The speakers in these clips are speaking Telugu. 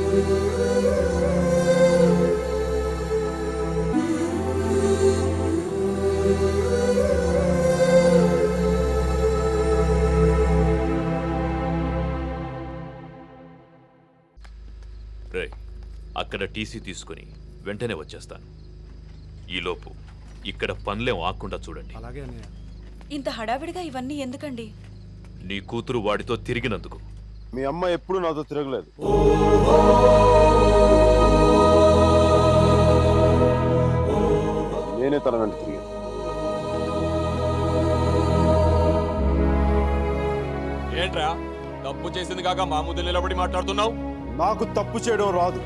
రే, అక్కడ టీసీ తీసుకుని వెంటనే వచ్చేస్తాను. ఈలోపు ఇక్కడ పనులేం ఆకుండా చూడండి. అలాగే అన్నయ్య. ఇంత హడావిడిగా ఇవన్నీ ఎందుకండి? నీ కూతురు వాడితో తిరిగినందుకు. మీ అమ్మ ఎప్పుడు నాతో తిరగలేదు. నేనే తన వెంట తిరిగాను. ఏంట్రా తప్పు చేసింది కాక మా ముందు నిలబడి మాట్లాడుతున్నావు? నాకు తప్పు చేయడం రాదు.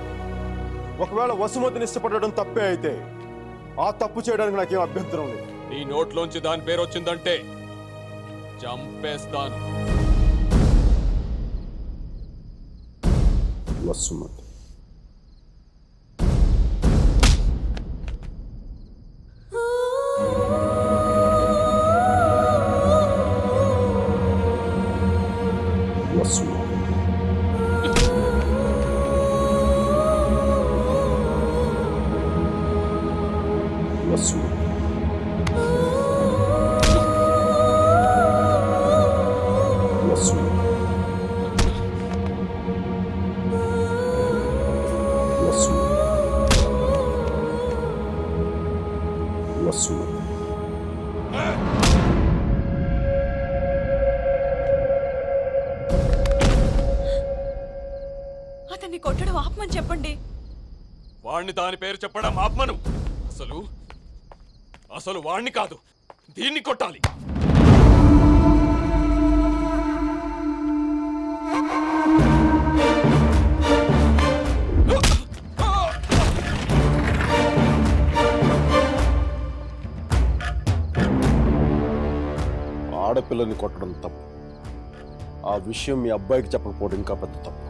ఒకవేళ వసుమతిని ఇష్టపడడం తప్పే అయితే ఆ తప్పు చేయడానికి నాకేం అభ్యంతరం లేదు. నీ నోట్లోంచి దాని పేరు వచ్చిందంటే చంపేస్తాను. వసుమతి వసుమతి వసుమతి వసుమతి వసుమతి. అతన్ని కొట్టడం ఆపమని చెప్పండి. వాణ్ణి దాని పేరు చెప్పడం ఆత్మను. అసలు వాణ్ణి కాదు, దీన్ని కొట్టాలి. ఆడపిల్లని కొట్టడం తప్పు. ఆ విషయం మీ అబ్బాయికి చెప్పకపోవడం ఇంకా పెద్ద తప్పు.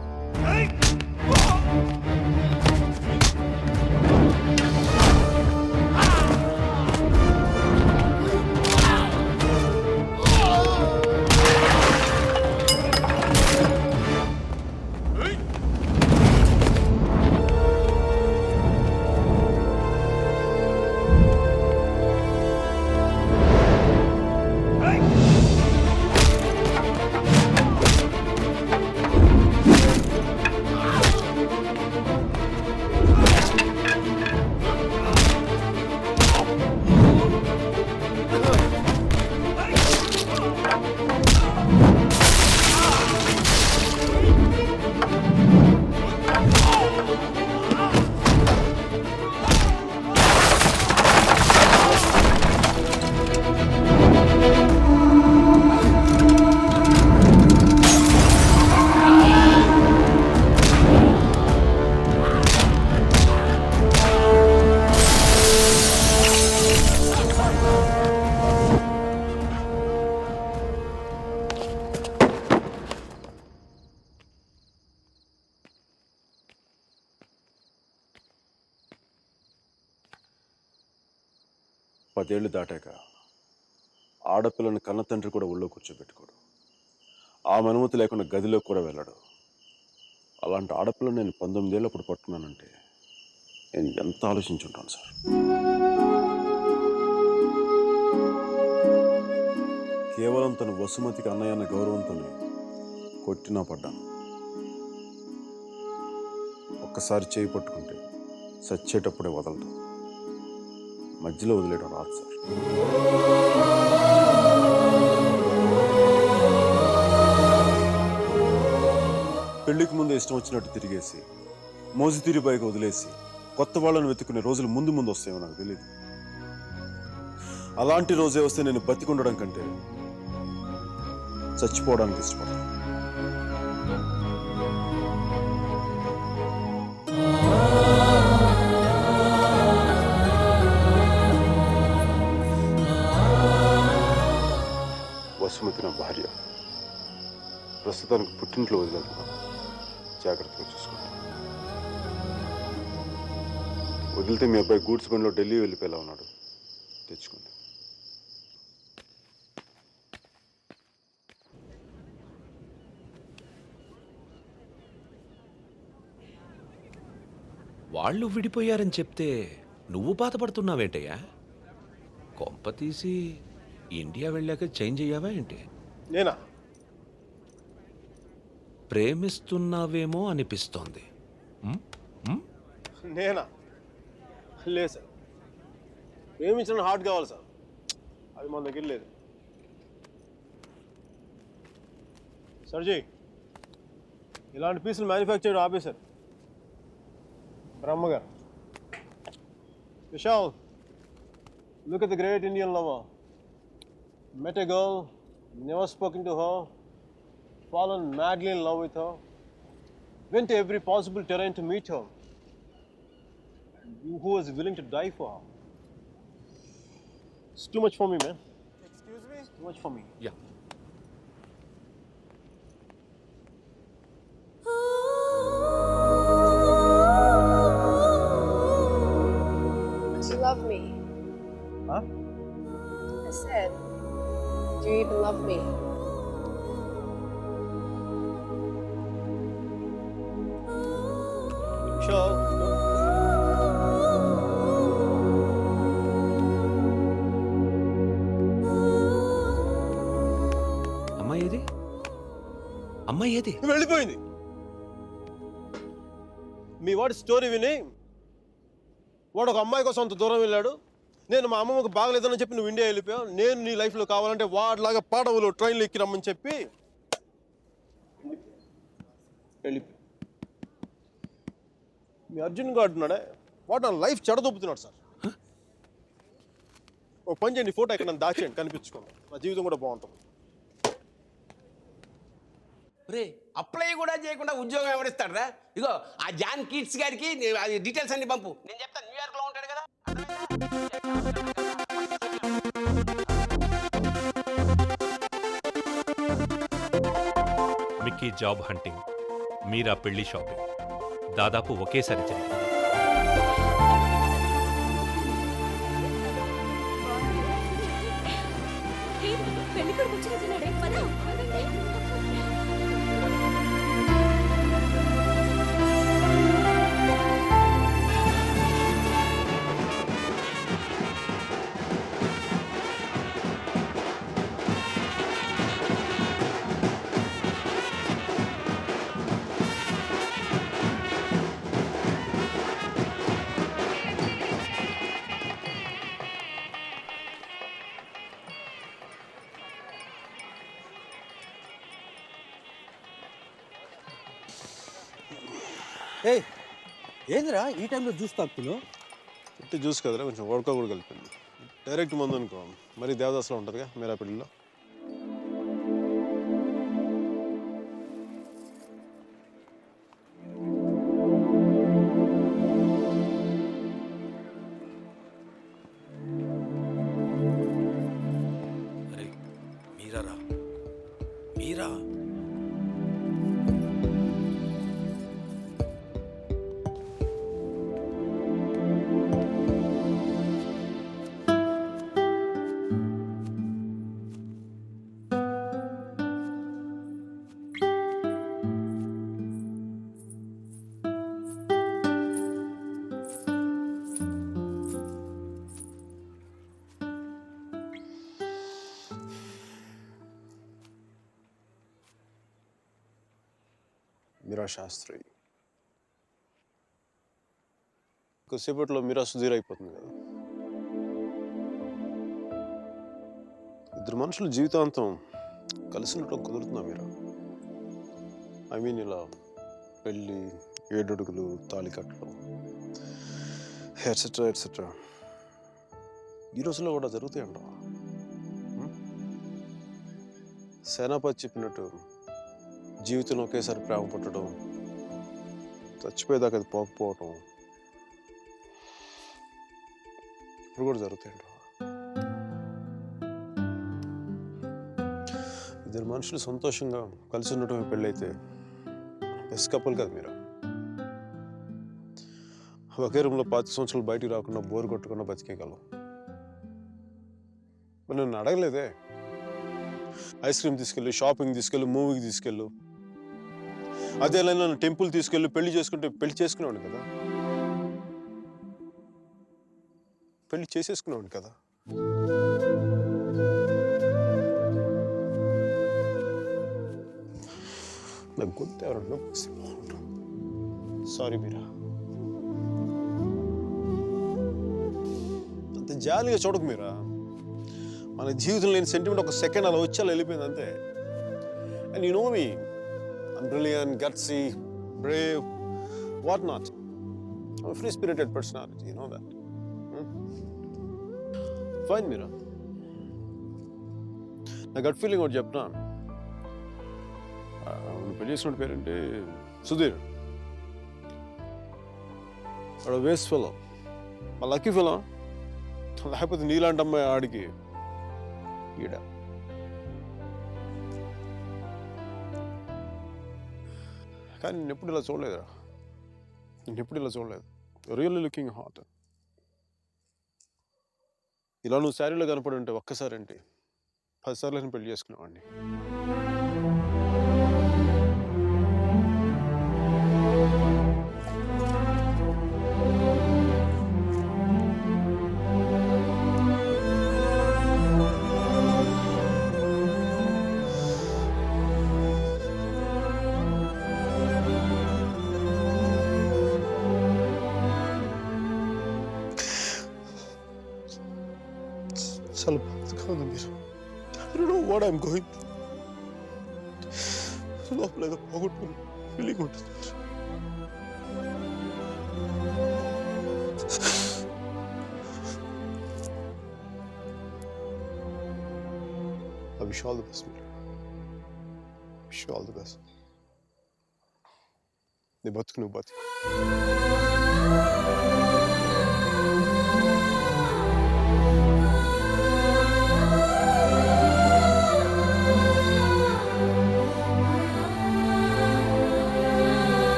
పదేళ్లు దాటాక ఆడపిల్లని కన్నతండ్రి కూడా ఒళ్ళో కూర్చోబెట్టుకోడు. ఆమె అనుమతి లేకుండా గదిలో కూడా వెళ్ళడు. అలాంటి ఆడపిల్లని నేను 19 ఏళ్ళప్పుడు పట్టుకున్నానంటే నేను ఎంత ఆలోచించుంటాను సార్. కేవలం తన వసుమతికి అన్నయ్య అన్న గౌరవంతోనే కొట్టినా పడ్డాను. ఒక్కసారి చేయి పట్టుకుంటే చచ్చేటప్పుడే వదలదు. మధ్యలో వదిలేయడం రాదు సార్. పెళ్లికి ముందు ఇష్టం వచ్చినట్టు తిరిగేసి మోజుతీరి బైక్ వదిలేసి కొత్త వాళ్ళని వెతుకునే రోజులు ముందు ముందు వస్తాయో నాకు తెలియదు. అలాంటి రోజే వస్తే నేను బతికుండడం కంటే చచ్చిపోవడానికి ఇష్టపడతాను. వసుమతి నా భార్య. ప్రస్తుతానికి పుట్టింట్లో వదిలేస్తున్నాను. జాగ్రత్తగా చూసుకుంటాను. వదిలితే మీ అబ్బాయి గూడ్స్ బండిలో ఢిల్లీ వెళ్ళిపోయేలా ఉన్నాడు. తెచ్చుకోండి. వాళ్ళు విడిపోయారని చెప్తే నువ్వు బాధపడుతున్నావేంటయ్యా? కొంప తీసి ఇండియా వెళ్ళాక చేంజ్ అయ్యావా ఏంటి? నేనా? ప్రేమిస్తున్నావేమో అనిపిస్తోంది. నేనా? లేదు సార్, ప్రేమించిన హార్ట్ కావాలి సార్, అది మన దగ్గర లేదు. సర్జీ, ఇలాంటి పీసులు మ్యానుఫ్యాక్చర్ ఆపేశారు బ్రహ్మగారు. Vishal, look at the great Indian lover. Met a girl, never spoken to her, fallen madly in love with her, went to every possible terrain to meet her, who was willing to die for her. It's too much for me, man. Excuse me? It's too much for me. Yeah. Do you love me? Huh? I said, do you even love me? Vishal. అమ్మాయి ఏది? అమ్మాయి ఏది? వెళ్ళిపోయింది. మీ వాడి స్టోరీ విని వాడు ఒక అమ్మాయి కోసం అంత దూరం వెళ్ళాడు. నేను మా అమ్మమ్మకు బాగలేదని చెప్పి నువ్వు ఇండియా వెళ్ళిపోయావు. నేను నీ లైఫ్లో కావాలంటే వాడిలాగా పాడవులు ట్రైన్లో ఎక్కి రమ్మని చెప్పి వెళ్ళిపోయి మీ అర్జున్ గారు ఉన్నాడే, వాడు నా లైఫ్ చెడదొబ్బుతున్నాడు సార్. ఓ పని చేయండి, ఫోటో ఎక్కడ దాచేయండి, కనిపించుకోండి, నా జీవితం కూడా బాగుంటుంది. రే అప్లై కూడా చేయకుండా ఉద్యోగం ఎవరిస్తాడు రా? ఇగో ఆ జాన్ కిడ్స్ గారికి అది డీటెయిల్స్ అన్ని పంపు, నేను చెప్తాను. న్యూయార్క్ లో ఉంటాడు కదా. మిక్కీ జాబ్ హంటింగ్, మీరా పెళ్లి షాపింగ్ దాదాపు ఒకేసారి జరిగింది. పెళ్ళికొడుకు వచ్చిన తిన్నాడే, పద, పదండి. ఏయ్, ఏందిరా ఈ టైంలో జ్యూస్ తాగుతున్నావు? ఇట్టు జ్యూస్ కదరా, కొంచెం వడక కూడా కలిపింది. డైరెక్ట్ మందు అనుకో, మరి దేవదాస్లో ఉంటుందిగా మీరా పెళ్ళిలో. అరే మీరా, మీరా మీరా శాస్త్రి కొద్దిసేపట్లో మీరా సుధీర్ అయిపోతుంది కదా. ఇద్దరు మనుషులు జీవితాంతం కలిసి ఉండటం కుదురుతుందా మీరా? ఐ మీన్ ఇలా పెళ్ళి, 7 అడుగులు, తాళికట్లు, ఎట్సెట్రా ఎట్సెట్రా ఈ రోజుల్లో కూడా జరుగుతాయంట. సేనాపతి చెప్పినట్టు జీవితంలో ఒకేసారి ప్రేమ పుట్టడం, చచ్చిపోయేదాకా అది పోకపోవటం ఇప్పుడు కూడా జరుగుతాయంట. ఇద్దరు మనుషులు సంతోషంగా కలిసి ఉండటం పెళ్ళైతే బెస్ట్ కపుల్ కదా మీరు. ఒకే రూమ్లో 5 సంవత్సరాలు బయటికి రాకుండా బోర్ కొట్టకుండా బతికేయగలం. మరి నన్ను అడగలేదే, ఐస్ క్రీమ్ తీసుకెళ్ళు, షాపింగ్ తీసుకెళ్ళు, మూవీకి తీసుకెళ్ళు, అదే నన్ను టెంపుల్ తీసుకెళ్ళి పెళ్లి చేసుకుంటే పెళ్లి చేసుకునేవాడు కదా. పెళ్లి చేసేసుకున్నాను కదా. నాకు గొంతు ఎవరన్నా సారీ మీరా. అంత జాలిగా చూడకు మీరా. మన జీవితం లేని సెంటిమెంట్ ఒక సెకండ్ అలా వచ్చి అలా వెళ్ళిపోయింది అంతే. And you know me, I'm brilliant, gutsy, Brave, what not. I'm a free-spirited personality, you know that. Fine, Mira. నా గట్ ఫీలింగ్ ఒకటి చెప్తా. పెళ్లి చేసుకున్న పేరేంటి? సుధీర్. వాడు వేస్ట్ ఫెలో, మా లక్కీ ఫెలో. లేకపోతే నీలాంటి అమ్మాయి ఆడికి ఈడ. కానీ నేను ఎప్పుడు ఇలా చూడలేదురా. నేను ఎప్పుడు ఇలా చూడలేదు. Really looking hot. ఇలా నువ్వు శారీలో కనపడి ఉంటే ఒక్కసారి ఏంటి 10 సార్లు నేను పెళ్లి చేసుకునేవాడిని. చాలా బాధగా ఉంది మీరు. I don't know what I'm going through. లోపల ఏదో పోగొట్టుకుని ఫీలింగ్ ఉంటుంది. I wish you all the best, Mira. Wish you all the best. నీ బతుకు నువ్వు బతుకు.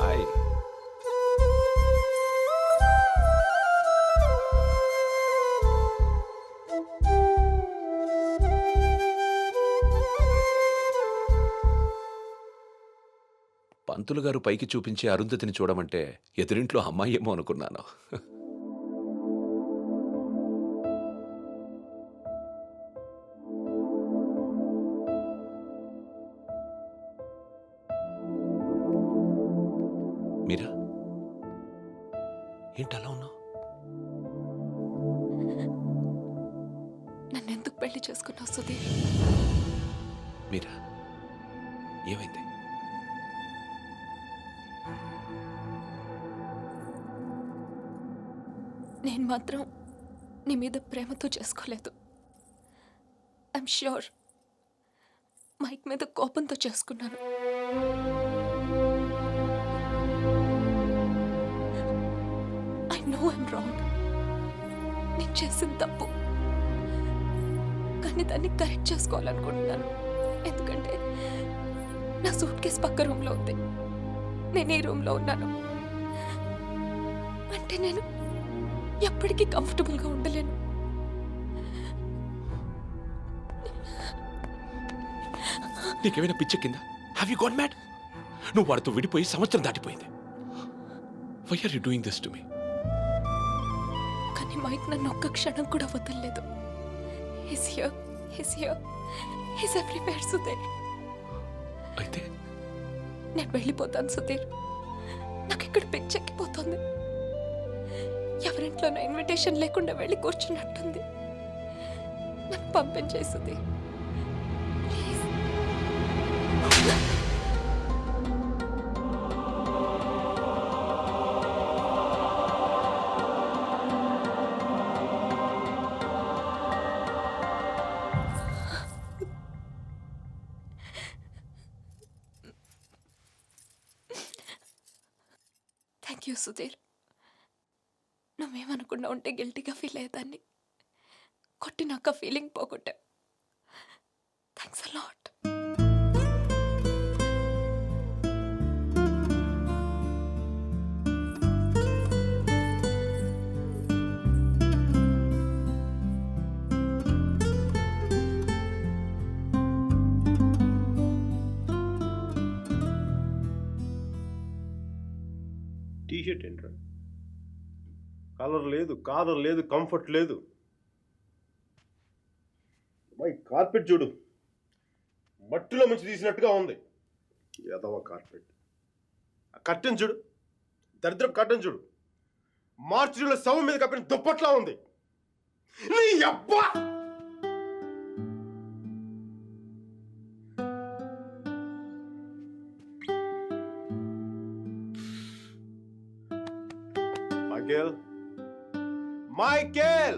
హాయ్. పంతులు గారు పైకి చూపించి అరుంధతిని చూడమంటే ఎదురింట్లో అమ్మాయి ఏమో అనుకున్నాను. మీరా, ఏంటి అలా ఉన్నావు? నన్నెందుకు పెళ్లి చేసుకున్నావు సుధీర్? మీరా, ఏమైంది? నేను మాత్రం నీ మీద ప్రేమతో చేసుకోలేదు. ఐఎమ్ ష్యూర్ మైక్ మీద కోపంతో చేసుకున్నాను. I know I'm wrong. నేను చేసిన తప్పు, కానీ దాన్ని కరెక్ట్ చేసుకోవాలనుకుంటున్నాను. ఎందుకంటే నా సూట్ కేస్ పక్క రూమ్లో ఉంది, నేను ఈ రూమ్లో ఉన్నాను. అంటే నేను ఎప్పటికీ కంఫర్టబుల్గా ఉండలేను. నీకేమైనా పిచ్చెక్కిందా? Have you got mad? నువ్వు వాడితో విడిపోయి సంవత్సరం దాటిపోయింది. Why are you doing this to me? కానీ మైక్ నన్ను ఒక్క క్షణం కూడా వదలలేదు. He's here, he's everywhere, Sudheer. అయితే నేను వెళ్ళిపోతాను సుధీర్. నాకు ఇక్కడ పిచ్చెక్కిపోతుంది. ఎవరింట్లో నా ఇన్విటేషన్ లేకుండా వెళ్ళి కూర్చున్నట్టుంది. నన్ను పంపించేయి Sudheer, please. Thank you Sudheer. నువ్వేమనుకుండా ఉంటే గిల్టీగా ఫీల్ అయ్యేదాన్ని. కొట్టినాక ఫీలింగ్ పోగొట్టా. Thanks a lot. టీషర్ట్ ఏంట్రా? కలర్ లేదు, కాలర్ లేదు, కంఫర్ట్ లేదు. మై కార్పెట్ చూడు, మట్టిలో మంచి తీసినట్టుగా ఉంది. ఎదవ కార్పెట్. ఆ కట్టెన్ చూడు, దరిద్రం కట్టెన్ చూడు, మార్చిలో శవం మీద కప్పిన దుప్పట్లా ఉంది. నీ అబ్బా! Michael!